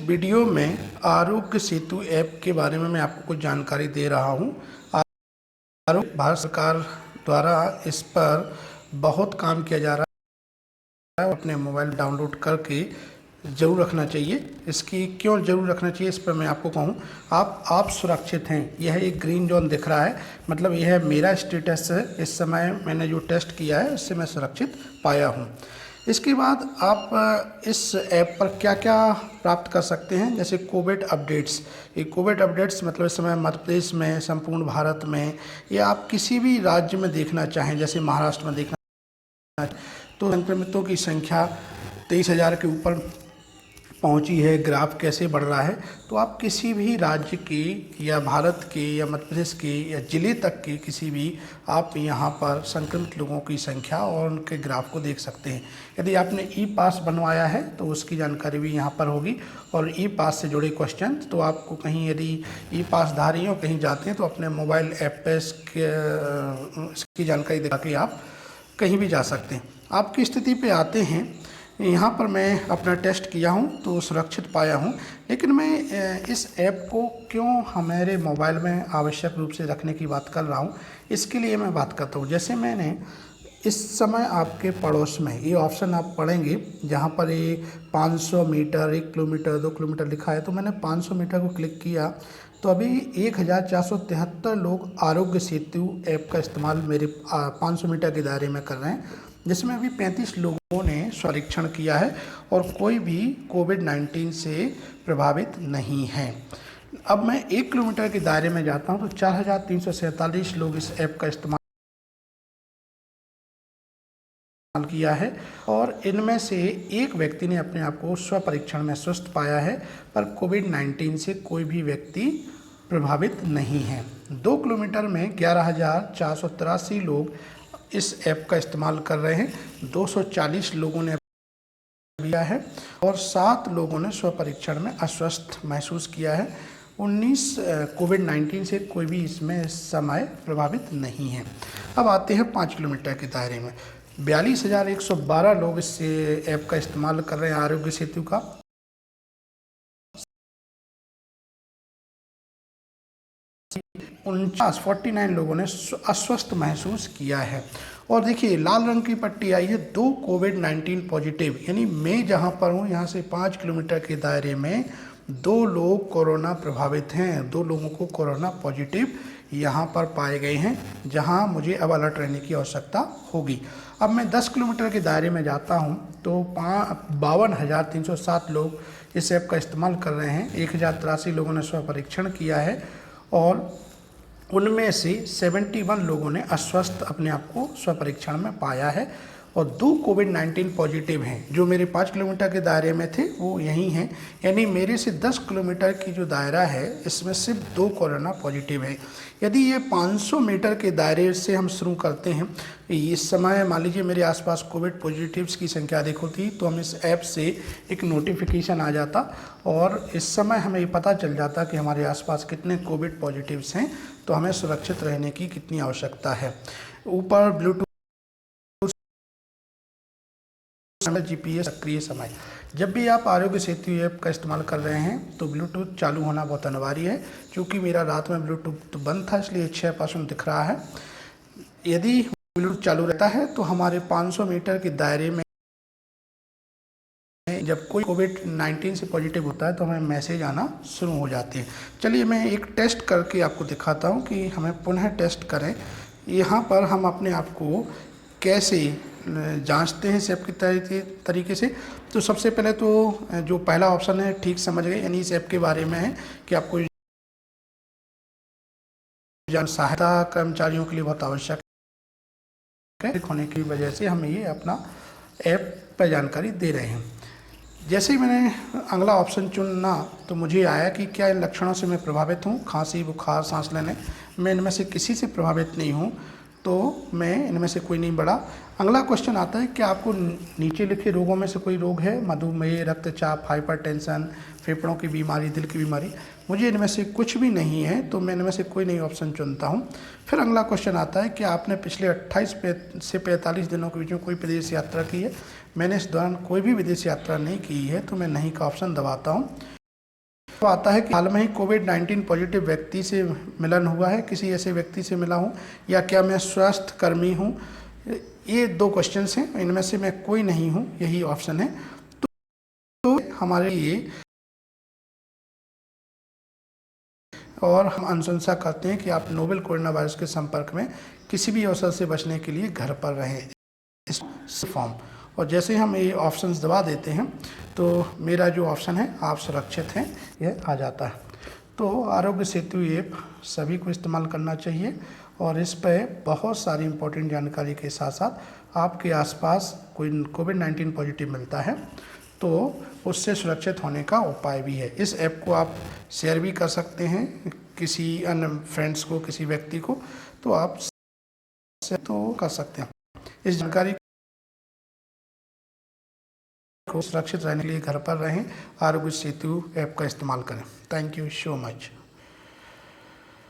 Video में Aarogya Setu app के बारे में मैं आपको कुछ जानकारी दे रहा हूँ। आरोग्य भारत सरकार द्वारा इस पर बहुत काम किया जा रहा है। अपने मोबाइल डाउनलोड करके ज़रूर रखना चाहिए। इसकी क्यों ज़रूर रखना चाहिए इस पर मैं आपको कहूँ। आप सुरक्षित हैं। यह एक ग्रीन जोन दिख रहा है, मतलब यह मेरा स्टेटस है। इस समय मैंने जो टेस्ट किया है उससे मैं सुरक्षित पाया हूँ। इसके बाद आप इस ऐप पर क्या क्या प्राप्त कर सकते हैं, जैसे कोविड अपडेट्स। ये कोविड अपडेट्स मतलब इस समय मध्य प्रदेश में, संपूर्ण भारत में, या आप किसी भी राज्य में देखना चाहें, जैसे महाराष्ट्र में देखना, तो संक्रमितों की संख्या 23,000 के ऊपर पहुंची है। ग्राफ कैसे बढ़ रहा है, तो आप किसी भी राज्य के या भारत के या मध्य प्रदेश के या ज़िले तक के किसी भी, आप यहाँ पर संक्रमित लोगों की संख्या और उनके ग्राफ को देख सकते हैं। यदि आपने ई पास बनवाया है तो उसकी जानकारी भी यहाँ पर होगी, और ई पास से जुड़े क्वेश्चन तो आपको कहीं, यदि ई पास धारी हो कहीं जाते हैं तो अपने मोबाइल ऐप पर इसकी जानकारी दिखा के आप कहीं भी जा सकते हैं। आपकी स्थिति पे आते हैं। यहाँ पर मैं अपना टेस्ट किया हूँ तो सुरक्षित पाया हूँ, लेकिन मैं इस ऐप को क्यों हमारे मोबाइल में आवश्यक रूप से रखने की बात कर रहा हूँ, इसके लिए मैं बात करता हूँ। जैसे मैंने इस समय आपके पड़ोस में ये ऑप्शन आप पढ़ेंगे जहाँ पर ये 500 मीटर, 1 किलोमीटर, 2 किलोमीटर लिखा है, तो मैंने 500 मीटर को क्लिक किया तो अभी 1473 लोग आरोग्य सेतु ऐप का इस्तेमाल मेरे 500 मीटर के दायरे में कर रहे हैं, जिसमें अभी 35 लोगों ने परीक्षण किया है और कोई भी कोविड-19 से प्रभावित नहीं है। अब मैं 1 किलोमीटर के दायरे में जाता हूं तो 4,347 लोग इस ऐप का इस्तेमाल किया है, और इनमें से एक व्यक्ति ने अपने आप को स्वपरीक्षण में स्वस्थ पाया है, पर कोविड-19 से कोई भी व्यक्ति प्रभावित नहीं है। 2 किलोमीटर में 11,483 लोग इस ऐप का इस्तेमाल कर रहे हैं। 240 लोगों ने लिया है और 7 लोगों ने स्वपरीक्षण में अस्वस्थ महसूस किया है। 19 कोविड-19 से कोई भी इसमें इस समय प्रभावित नहीं है। अब आते हैं 5 किलोमीटर के दायरे में। 42,112 लोग इस ऐप का इस्तेमाल कर रहे हैं, आरोग्य सेतु का। 49 लोगों ने अस्वस्थ महसूस किया है। और देखिए लाल रंग की पट्टी आई है 2 कोविड-19 पॉजिटिव, यानी मैं जहां पर हूं यहाँ से 5 किलोमीटर के दायरे में 2 लोग कोरोना प्रभावित हैं। 2 लोगों को कोरोना पॉजिटिव यहाँ पर पाए गए हैं, जहां मुझे अब अलर्ट रहने की आवश्यकता होगी। अब मैं 10 किलोमीटर के दायरे में जाता हूं तो 52,307 लोग इस ऐप का इस्तेमाल कर रहे हैं। 1,083 लोगों ने स्वपरीक्षण किया है और उनमें से 71 लोगों ने अस्वस्थ अपने आप को स्वपरीक्षण में पाया है, और 2 कोविड-19 पॉजिटिव हैं। जो मेरे 5 किलोमीटर के दायरे में थे वो यही हैं, यानी मेरे से 10 किलोमीटर की जो दायरा है इसमें सिर्फ 2 कोरोना पॉजिटिव है। यदि ये 500 मीटर के दायरे से हम शुरू करते हैं, इस समय मान लीजिए मेरे आसपास कोविड पॉजिटिव्स की संख्या अधिक होती तो हम इस ऐप से एक नोटिफिकेशन आ जाता और इस समय हमें ये पता चल जाता कि हमारे आसपास कितने कोविड पॉजिटिव्स हैं, तो हमें सुरक्षित रहने की कितनी आवश्यकता है। ऊपर ब्लूटूथ GPS सक्रिय समय। जब भी आप आरोग्य सेतु ऐप का इस्तेमाल कर रहे हैं तो ब्लूटूथ चालू होना बहुत अनिवार्य है। क्योंकि मेरा रात में ब्लूटूथ बंद था इसलिए 6% दिख रहा है। यदि ब्लूटूथ चालू रहता है तो हमारे 500 मीटर के दायरे में जब कोई कोविड-19 से पॉजिटिव होता है तो हमें मैसेज आना शुरू हो जाते हैं। चलिए मैं एक टेस्ट करके आपको दिखाता हूं कि हमें पुनः टेस्ट करें। यहाँ पर हम अपने आप को कैसे जांचते हैं इस ऐप के तरीके से। तो सबसे पहले तो जो पहला ऑप्शन है ठीक समझ गए, यानी इस ऐप के बारे में है कि आपको सहायता कर्मचारियों के लिए बहुत आवश्यक है। होने की वजह से हम ये अपना ऐप पर जानकारी दे रहे हैं। जैसे ही मैंने अगला ऑप्शन चुना तो मुझे आया कि क्या इन लक्षणों से मैं प्रभावित हूँ, खांसी, बुखार, सांस लेने। मैं इनमें से किसी से प्रभावित नहीं हूँ, तो मैं इनमें से कोई नहीं बढ़ा। अगला क्वेश्चन आता है कि आपको नीचे लिखे रोगों में से कोई रोग है, मधुमेह, रक्तचाप, हाइपरटेंशन, फेफड़ों की बीमारी, दिल की बीमारी। मुझे इनमें से कुछ भी नहीं है, तो मैं इनमें से कोई नहीं ऑप्शन चुनता हूँ। फिर अगला क्वेश्चन आता है कि आपने पिछले 28 से 45 दिनों के बीच में कोई विदेश यात्रा की है। मैंने इस दौरान कोई भी विदेश यात्रा नहीं की है, तो मैं नहीं का ऑप्शन दबाता हूँ। तो आता है कि हाल में ही कोविड-19 पॉजिटिव व्यक्ति से मिलन हुआ है, किसी ऐसे व्यक्ति से मिला हूँ, या क्या मैं स्वास्थ्य कर्मी हूँ। ये 2 क्वेश्चंस हैं, इनमें से मैं कोई नहीं हूँ, यही ऑप्शन है। तो हमारे लिए और हम अनुशंसा करते हैं कि आप नोवेल कोरोना वायरस के संपर्क में किसी भी अवसर से बचने के लिए घर पर रहें, इस फॉर्म। और जैसे हम ये ऑप्शंस दबा देते हैं तो मेरा जो ऑप्शन है आप सुरक्षित हैं यह आ जाता है। तो आरोग्य सेतु ऐप सभी को इस्तेमाल करना चाहिए और इस पर बहुत सारी इंपॉर्टेंट जानकारी के साथ साथ आपके आसपास कोई कोविड-19 पॉजिटिव मिलता है तो उससे सुरक्षित होने का उपाय भी है। इस ऐप को आप शेयर भी कर सकते हैं किसी अन्य फ्रेंड्स को, किसी व्यक्ति को, तो आप तो कर सकते हैं। इस जानकारी को सुरक्षित रहने के लिए घर पर रहें, आरोग्य सेतु ऐप का इस्तेमाल करें। Thank you so much.